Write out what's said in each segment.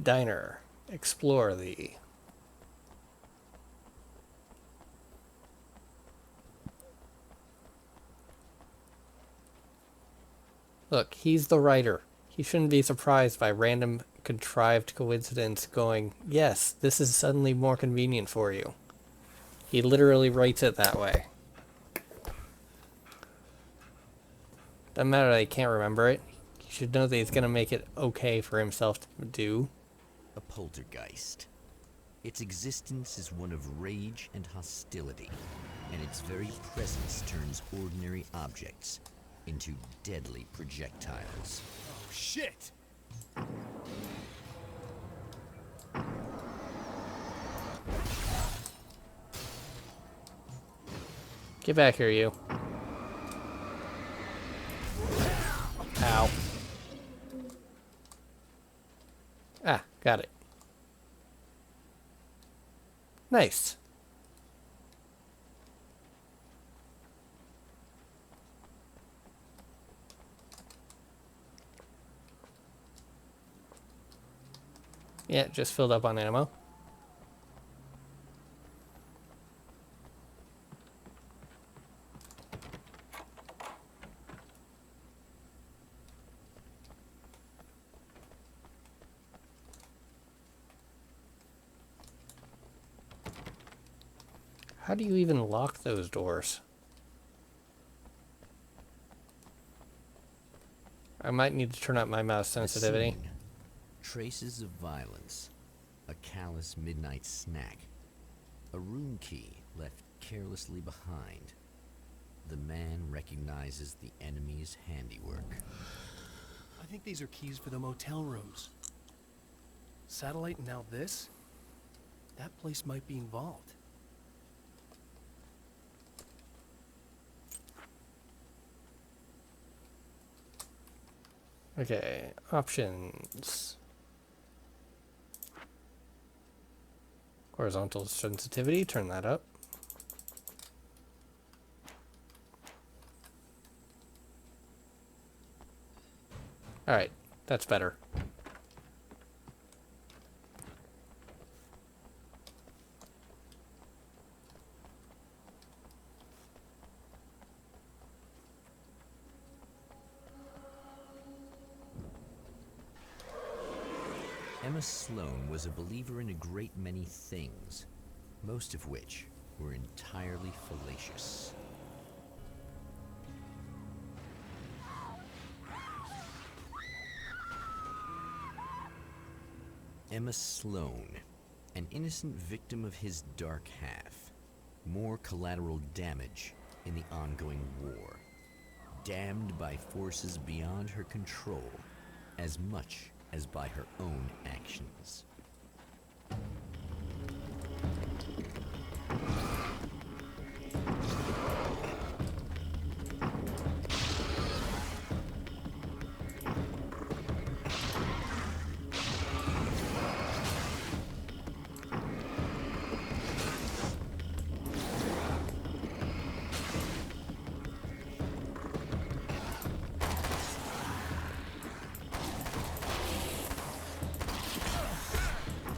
Diner. Explore the... Look, he's the writer. He shouldn't be surprised by random contrived coincidence going, yes, this is suddenly more convenient for you. He literally writes it that way. Doesn't matter that he can't remember it. He should know that he's going to make it okay for himself to do. A poltergeist. Its existence is one of rage and hostility, and its very presence turns ordinary objects into deadly projectiles. Oh, shit! Get back here, you. Ow. Ah, got it. Nice. Yeah, just filled up on ammo. How do you even lock those doors? I might need to turn up my mouse sensitivity. Scene. Traces of violence. A callous midnight snack. A room key left carelessly behind. The man recognizes the enemy's handiwork. I think these are keys for the motel rooms. Satellite and now this? That place might be involved. Okay, options. Horizontal sensitivity, turn that up. Alright, that's better. Emma Sloane was a believer in a great many things, most of which were entirely fallacious. Emma Sloane, an innocent victim of his dark half. More collateral damage in the ongoing war. Damned by forces beyond her control, as much as by her own actions.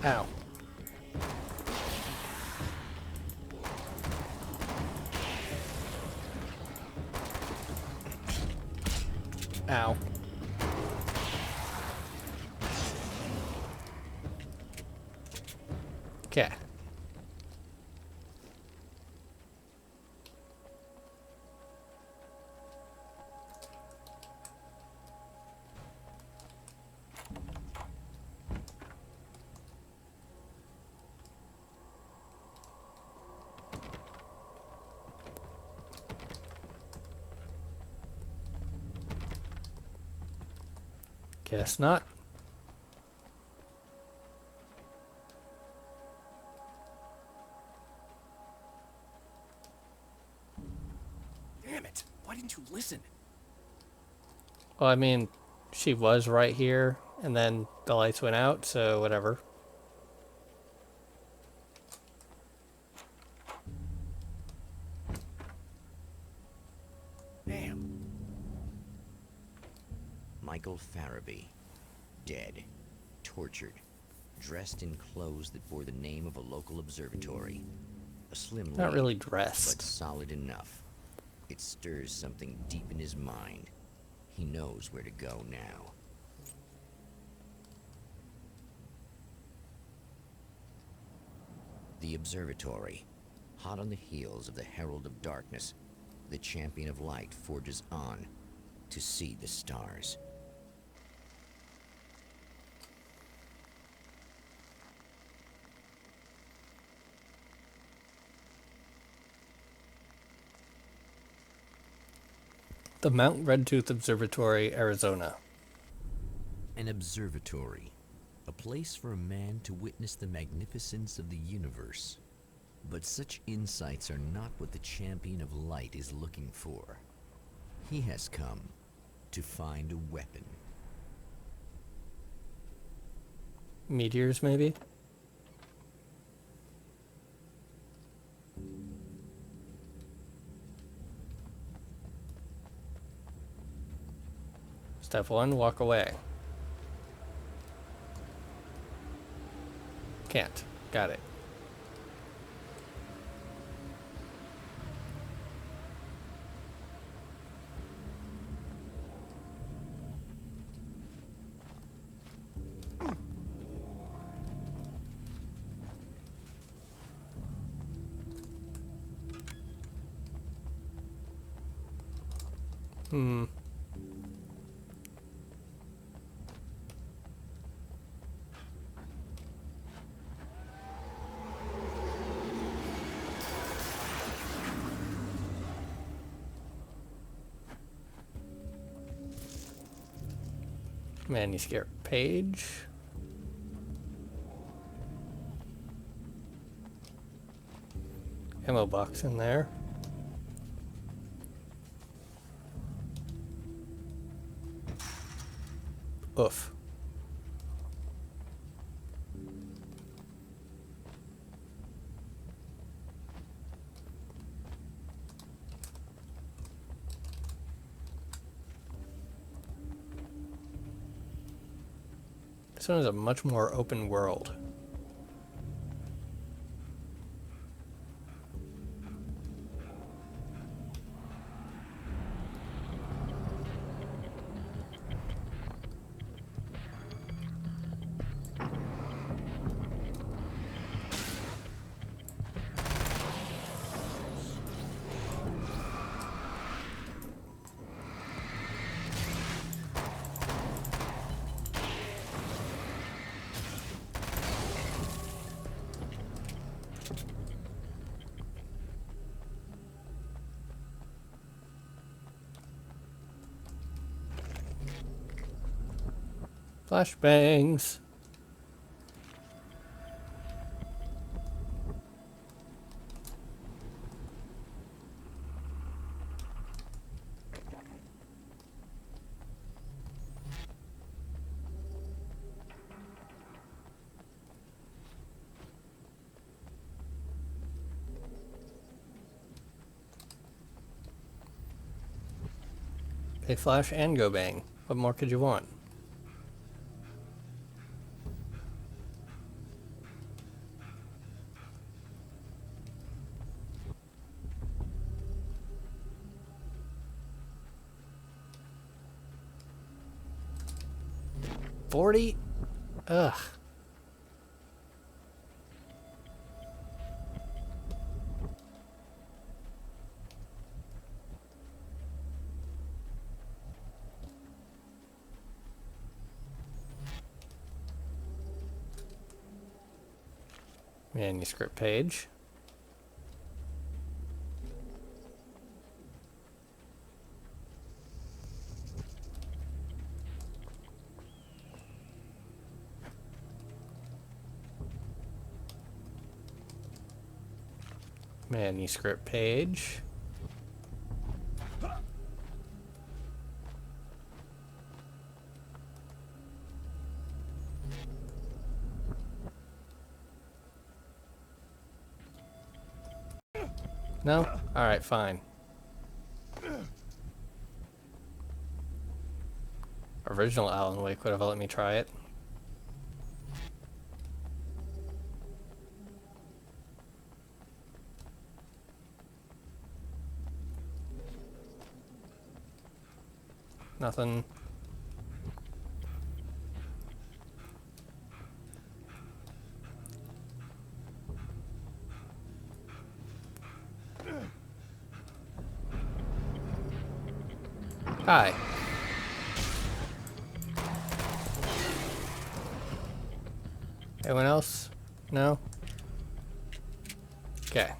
Ow. Ow. Okay. Guess not. Damn it! Why didn't you listen? Well, I mean, she was right here, and then the lights went out, so whatever. Damn. Michael Farabee, dead, tortured, dressed in clothes that bore the name of a local observatory. A slim Not lead, really but dressed. solid enough. It stirs something deep in his mind. He knows where to go now. The observatory. Hot on the heels of the Herald of Darkness, the Champion of Light forges on to see the stars. The Mount Redtooth Observatory, Arizona. An observatory. A place for a man to witness the magnificence of the universe. But such insights are not what the Champion of Light is looking for. He has come to find a weapon. Meteors, maybe? Step 1, walk away. Can't. Got it. Hmm. Manuscript page. Ammo box in there. Oof. This one is a much more open world. Flashbangs. Pay flash and go bang. What more could you want? $40? Ugh. Manuscript page. Manuscript page. No? Alright, fine. Original Alan Wake would have let me try it. Nothing. Hi. Anyone else? No? Okay.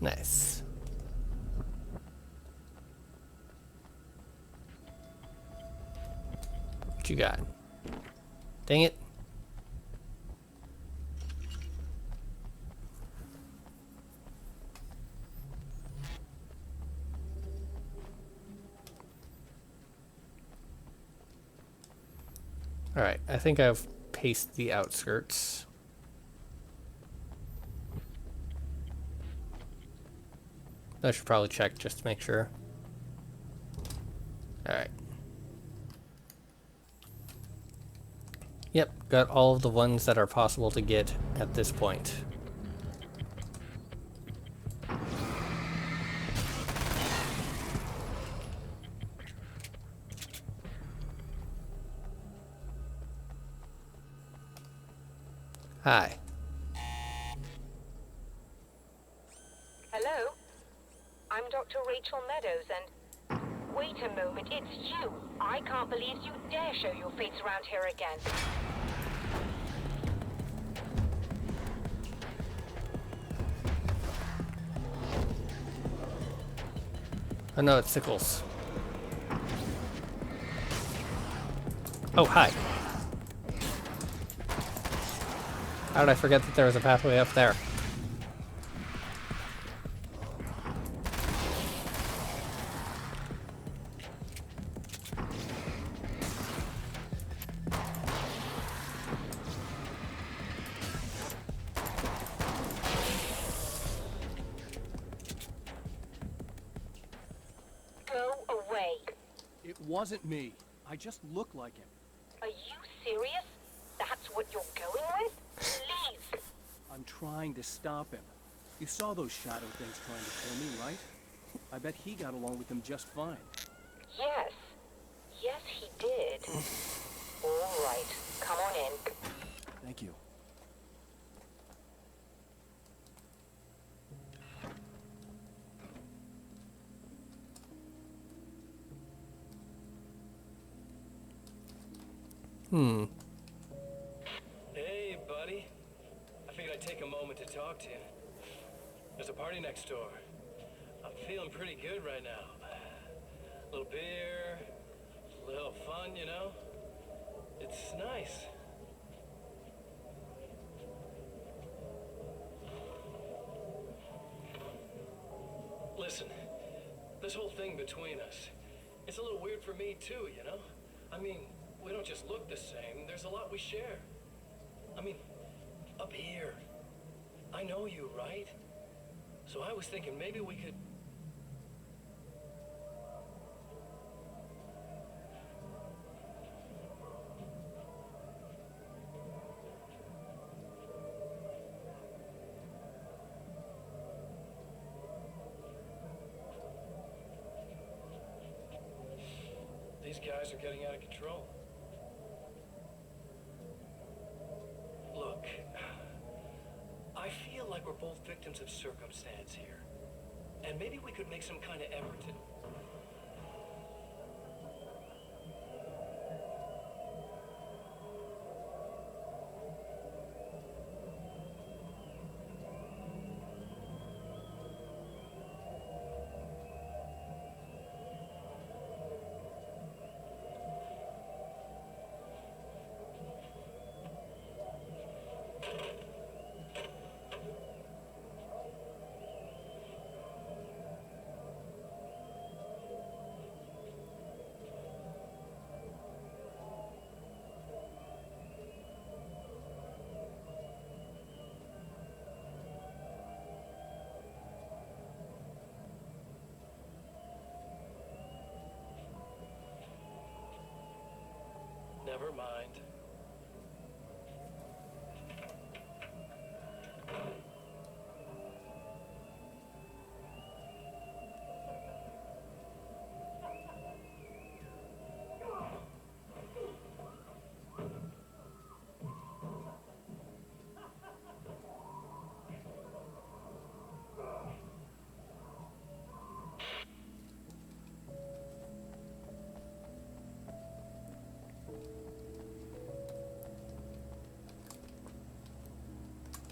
Nice. What you got? Dang it. Alright, I think I've paced the outskirts. I should probably check just to make sure. Alright. Yep, got all of the ones that are possible to get at this point. Hi. Hello? I'm Dr. Rachel Meadows, and... Wait a moment, it's you! I can't believe you dare show your face around here again. Oh no, it's Sickles. Oh, hi. How did I forget that there was a pathway up there? Go away. It wasn't me. I just look like him. Are you serious? That's what you're going with? Please! I'm trying to stop him. You saw those shadow things trying to kill me, right? I bet he got along with them just fine. Yes. Yes, he did. All right. Come on in. Thank you. Hey, buddy. I figured I'd take a moment to talk to you. There's a party next door. I'm feeling pretty good right now. A little beer, a little fun, you know? It's nice. Listen, this whole thing between us, it's a little weird for me too, you know? I mean, we don't just look the same, there's a lot we share. I mean, up here, I know you, right? So I was thinking maybe we could... These guys are getting out of control. Look, I feel like we're both victims of circumstance here. And maybe we could make some kind of effort to... Never mind.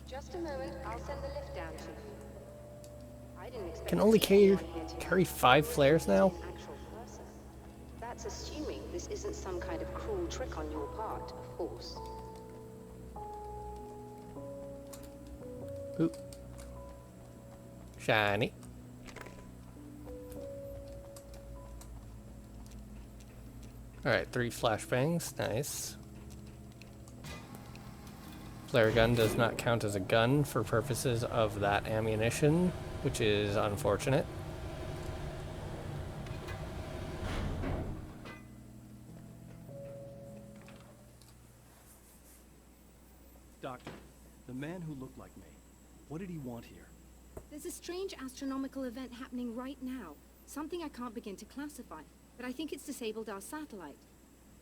Just a moment, I'll send the lift down, Chief. I didn't expect Can to only see carry, anyone here tonight. carry 5 flares now? An actual person. That's assuming this isn't some kind of cruel trick on your part, of course. Ooh. Shiny. Alright, 3 flashbangs. Nice. Flare gun does not count as a gun for purposes of that ammunition, which is unfortunate. Doctor, the man who looked like me, what did he want here? There's a strange astronomical event happening right now. Something I can't begin to classify, but I think it's disabled our satellite.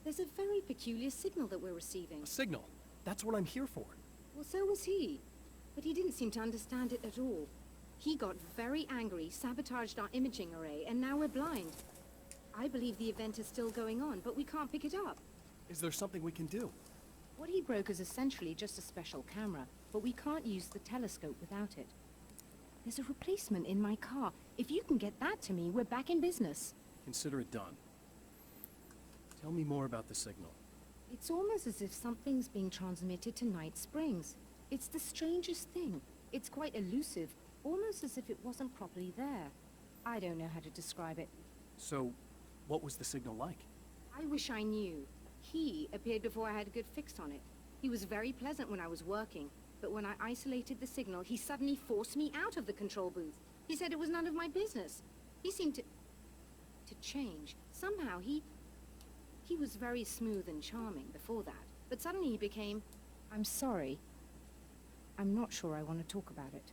There's a very peculiar signal that we're receiving. A signal. That's what I'm here for. Well, so was he. But he didn't seem to understand it at all. He got very angry, sabotaged our imaging array, and now we're blind. I believe the event is still going on, but we can't pick it up. Is there something we can do? What he broke is essentially just a special camera, but we can't use the telescope without it. There's a replacement in my car. If you can get that to me, we're back in business. Consider it done. Tell me more about the signal. It's almost as if something's being transmitted to Night Springs. It's the strangest thing. It's quite elusive, almost as if it wasn't properly there. I don't know how to describe it. So, what was the signal like? I wish I knew. He appeared before I had a good fix on it. He was very pleasant when I was working, but when I isolated the signal, he suddenly forced me out of the control booth. He said it was none of my business. He seemed to change. Somehow he was very smooth and charming before that, but suddenly he became, I'm sorry. I'm not sure I want to talk about it.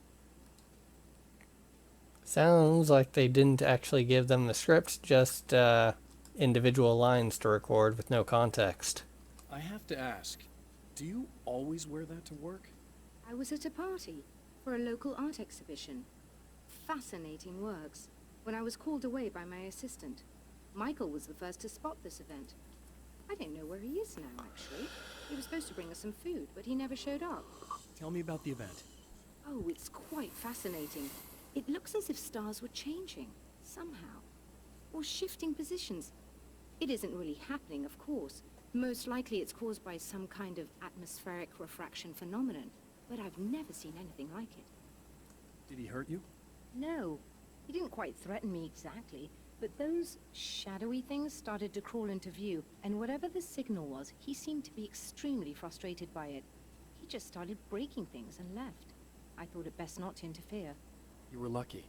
Sounds like they didn't actually give them the script, just individual lines to record with no context. I have to ask, do you always wear that to work? I was at a party for a local art exhibition. Fascinating works. When I was called away by my assistant, Michael was the first to spot this event. I don't know where he is now, actually. He was supposed to bring us some food, but he never showed up. Tell me about the event. Oh, it's quite fascinating. It looks as if stars were changing, somehow. Or shifting positions. It isn't really happening, of course. Most likely it's caused by some kind of atmospheric refraction phenomenon, but I've never seen anything like it. Did he hurt you? No, he didn't quite threaten me exactly, but those shadowy things started to crawl into view, and whatever the signal was, he seemed to be extremely frustrated by it. He just started breaking things and left. I thought it best not to interfere. You were lucky.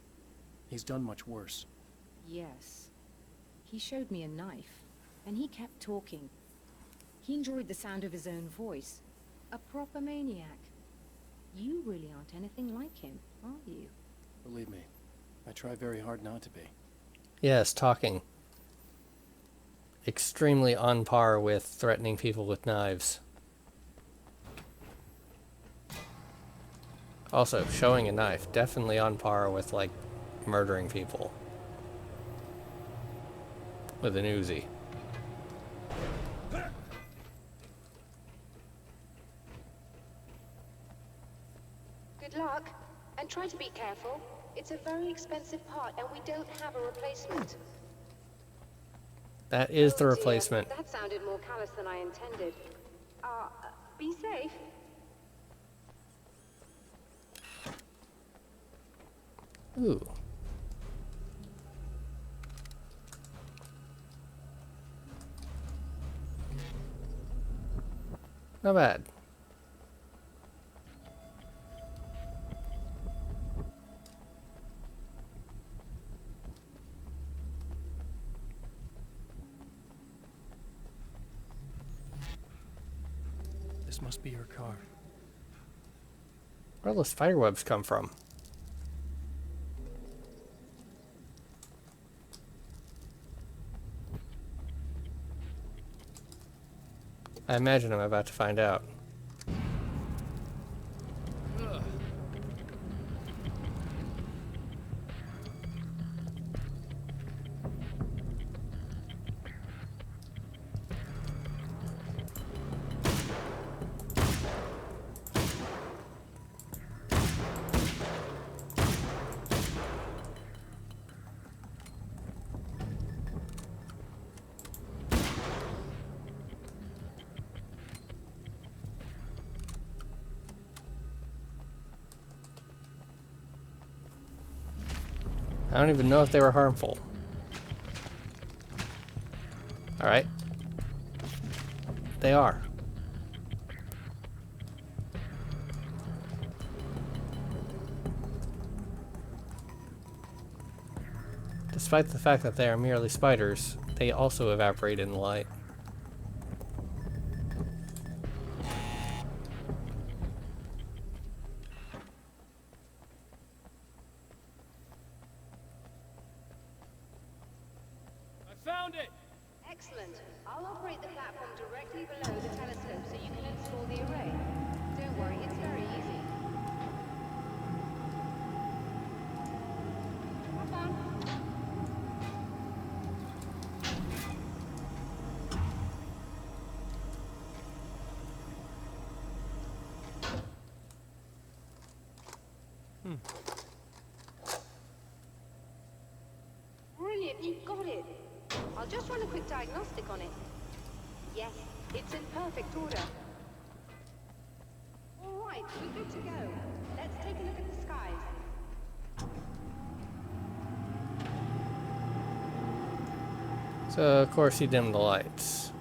He's done much worse. Yes. He showed me a knife, and he kept talking. He enjoyed the sound of his own voice. A proper maniac. You really aren't anything like him, are you? Believe me, I try very hard not to be. Yes, talking. Extremely on par with threatening people with knives. Also, showing a knife, definitely on par with, like, murdering people. With an Uzi. Good luck, and try to be careful. It's a very expensive part, and we don't have a replacement. That is the Oh, dear, replacement. that sounded more callous than I intended. Be safe. Ooh. Not bad. This must be her car. Where do the spider webs come from? I imagine I'm about to find out. I don't even know if they were harmful. Alright. They are. Despite the fact that they are merely spiders, they also evaporate in the light. I found it! Excellent. I'll operate the platform directly below the telescope so you can install the array. Don't worry, it's very easy. Have fun. Brilliant, you got it. I'll just run a quick diagnostic on it. Yes, it's in perfect order. All right, we're good to go. Let's take a look at the skies. So, of course, he dimmed the lights.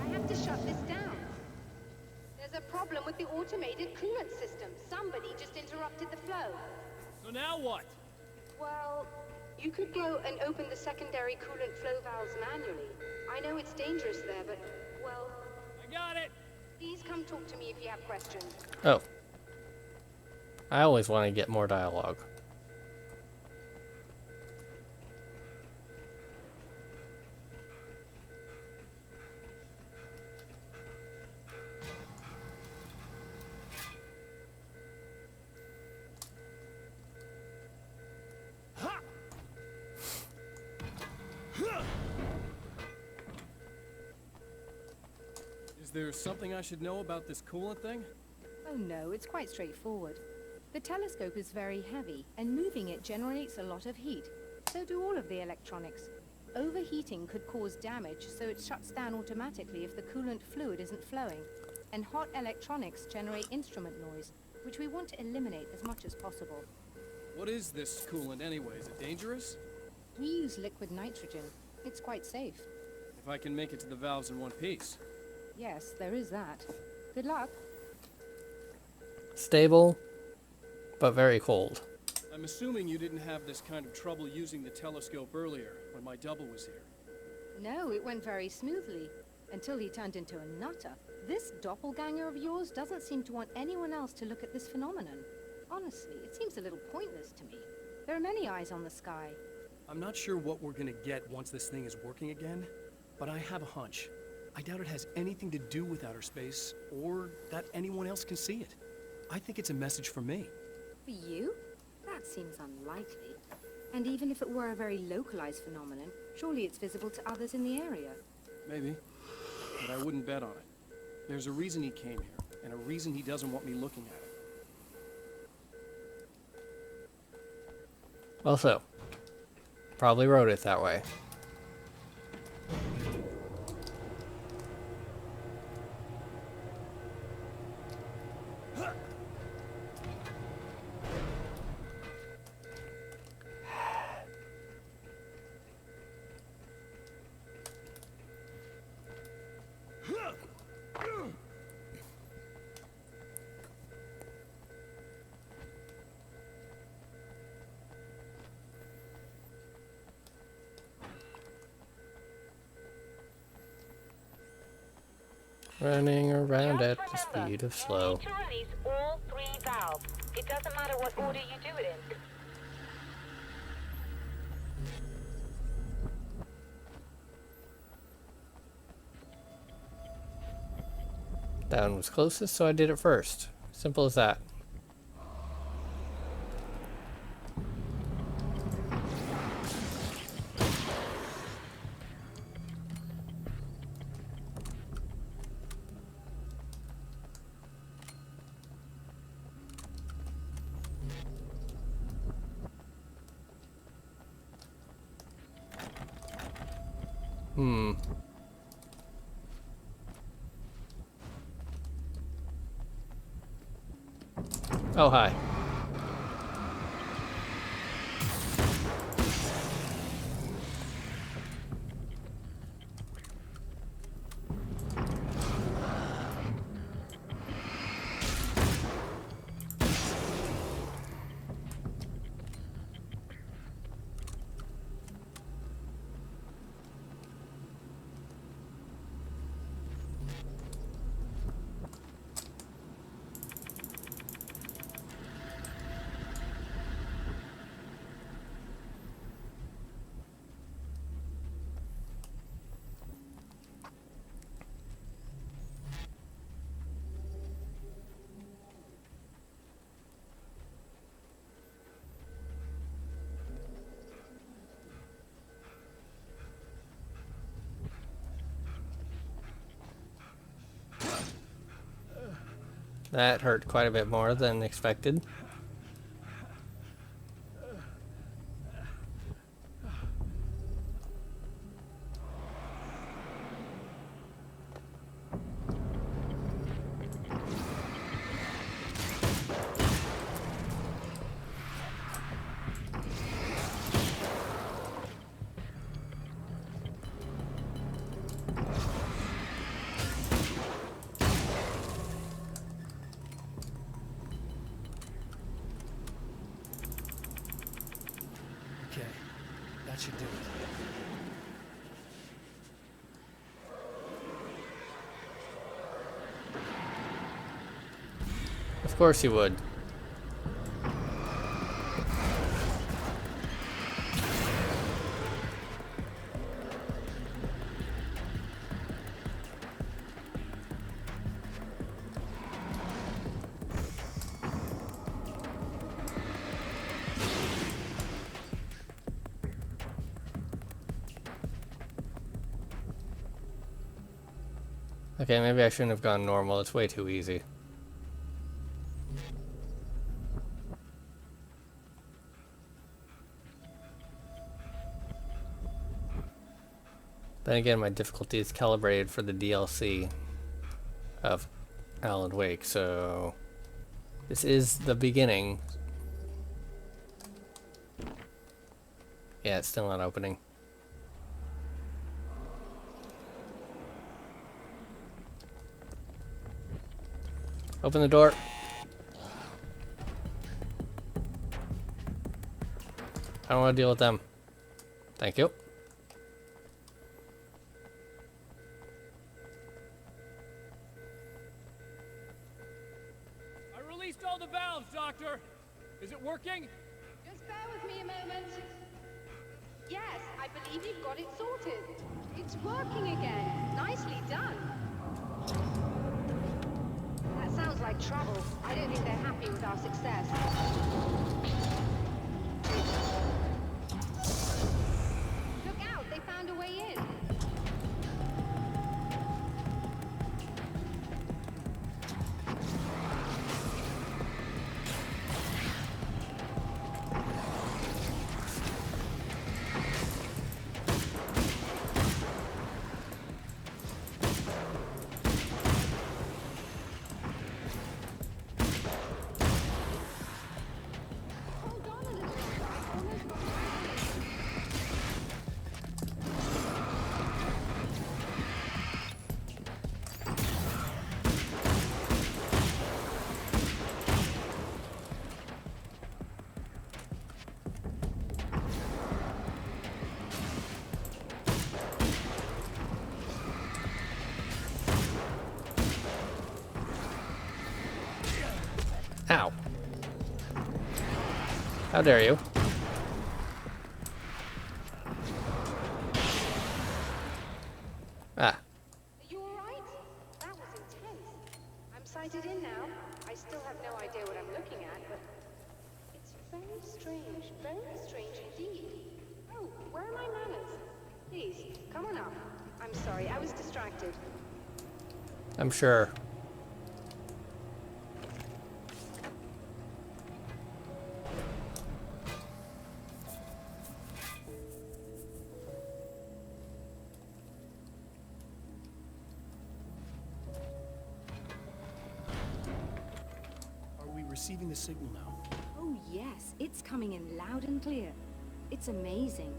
I have to shut this down. There's a problem with the automated coolant system. Somebody just interrupted the flow. So now what? Well, you could go and open the secondary coolant flow valves manually. I know it's dangerous there, but, well, I got it! please come talk to me if you have questions. Oh. I always want to get more dialogue. Is there something I should know about this coolant thing? Oh no, it's quite straightforward. The telescope is very heavy, and moving it generates a lot of heat. So do all of the electronics. Overheating could cause damage, so it shuts down automatically if the coolant fluid isn't flowing. And hot electronics generate instrument noise, which we want to eliminate as much as possible. What is this coolant anyway? Is it dangerous? We use liquid nitrogen. It's quite safe. If I can make it to the valves in one piece. Yes, there is that. Good luck. Stable, but very cold. I'm assuming you didn't have this kind of trouble using the telescope earlier, when my double was here. No, it went very smoothly, until he turned into a nutter. This doppelganger of yours doesn't seem to want anyone else to look at this phenomenon. Honestly, it seems a little pointless to me. There are many eyes on the sky. I'm not sure what we're gonna get once this thing is working again, but I have a hunch. I doubt it has anything to do with outer space, or that anyone else can see it. I think it's a message for me. For you? That seems unlikely. And even if it were a very localized phenomenon, surely it's visible to others in the area. Maybe, but I wouldn't bet on it. There's a reason he came here, and a reason he doesn't want me looking at it. Also, probably wrote it that way. Running around at Just the remember, speed of you slow. need to release all 3 valves. It doesn't matter what order you do it in. That one was closest, so I did it first. Simple as that. Oh, hi. That hurt quite a bit more than expected. Okay, that should do it. Of course you would. Okay, maybe I shouldn't have gone normal. It's way too easy. Then again, my difficulty is calibrated for the DLC of Alan Wake, so this is the beginning. Yeah, it's still not opening. Open the door. I don't want to deal with them. Thank you. I released all the valves, Doctor. Is it working? Just bear with me a moment. Yes, I believe you've got it sorted. It's working again. Nicely done. That sounds like trouble. I don't think they're happy with our success. Look out, they found a way in. How dare you? Ah. Are you alright? That was intense. I'm sighted in now. I still have no idea what I'm looking at, but it's very strange indeed. Oh, where are my manners? Please, come on up. I'm sorry, I was distracted. I'm sure. Are we receiving the signal now? Oh yes, it's coming in loud and clear. It's amazing.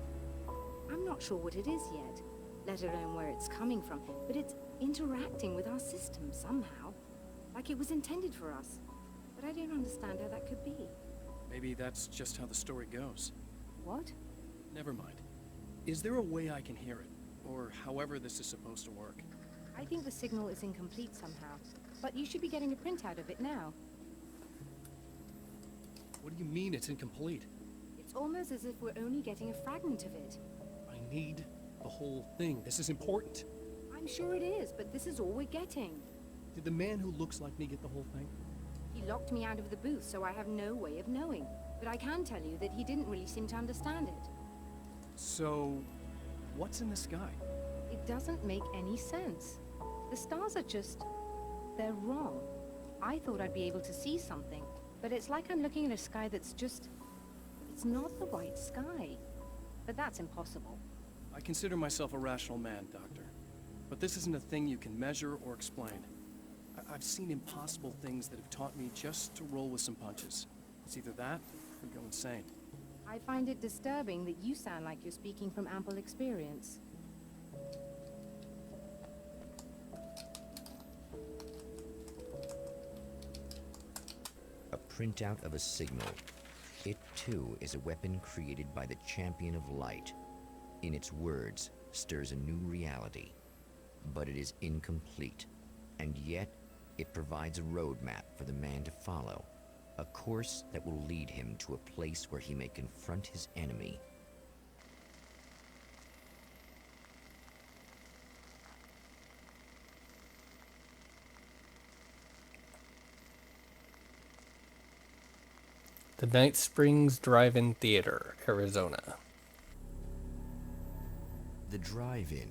I'm not sure what it is yet, let alone where it's coming from, but it's interacting with our system somehow. Like it was intended for us. But I don't understand how that could be. Maybe that's just how the story goes. What? Never mind. Is there a way I can hear it? Or however this is supposed to work? I think the signal is incomplete somehow. But you should be getting a printout of it now. What do you mean it's incomplete? It's almost as if we're only getting a fragment of it. I need the whole thing. This is important. I'm sure it is, but this is all we're getting. Did the man who looks like me get the whole thing? He locked me out of the booth, so I have no way of knowing. But I can tell you that he didn't really seem to understand it. So, what's in the sky? It doesn't make any sense. The stars are just... they're wrong. I thought I'd be able to see something, but it's like I'm looking at a sky that's just... it's not the right sky. But that's impossible. I consider myself a rational man, Doctor. But this isn't a thing you can measure or explain. I've seen impossible things that have taught me just to roll with some punches. It's either that, or go insane. I find it disturbing that you sound like you're speaking from ample experience. A printout of a signal. It too is a weapon created by the Champion of Light. In its words, stirs a new reality. But it is incomplete, and yet it provides a roadmap for the man to follow. A course that will lead him to a place where he may confront his enemy. The Night Springs Drive-In Theater, Arizona. The drive-in.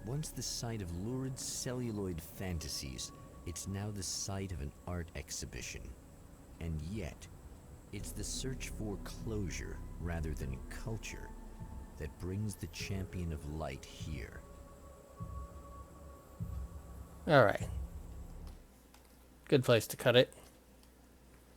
Once the site of lurid celluloid fantasies, it's now the site of an art exhibition. And yet, it's the search for closure rather than culture that brings the Champion of Light here. Alright. Good place to cut it.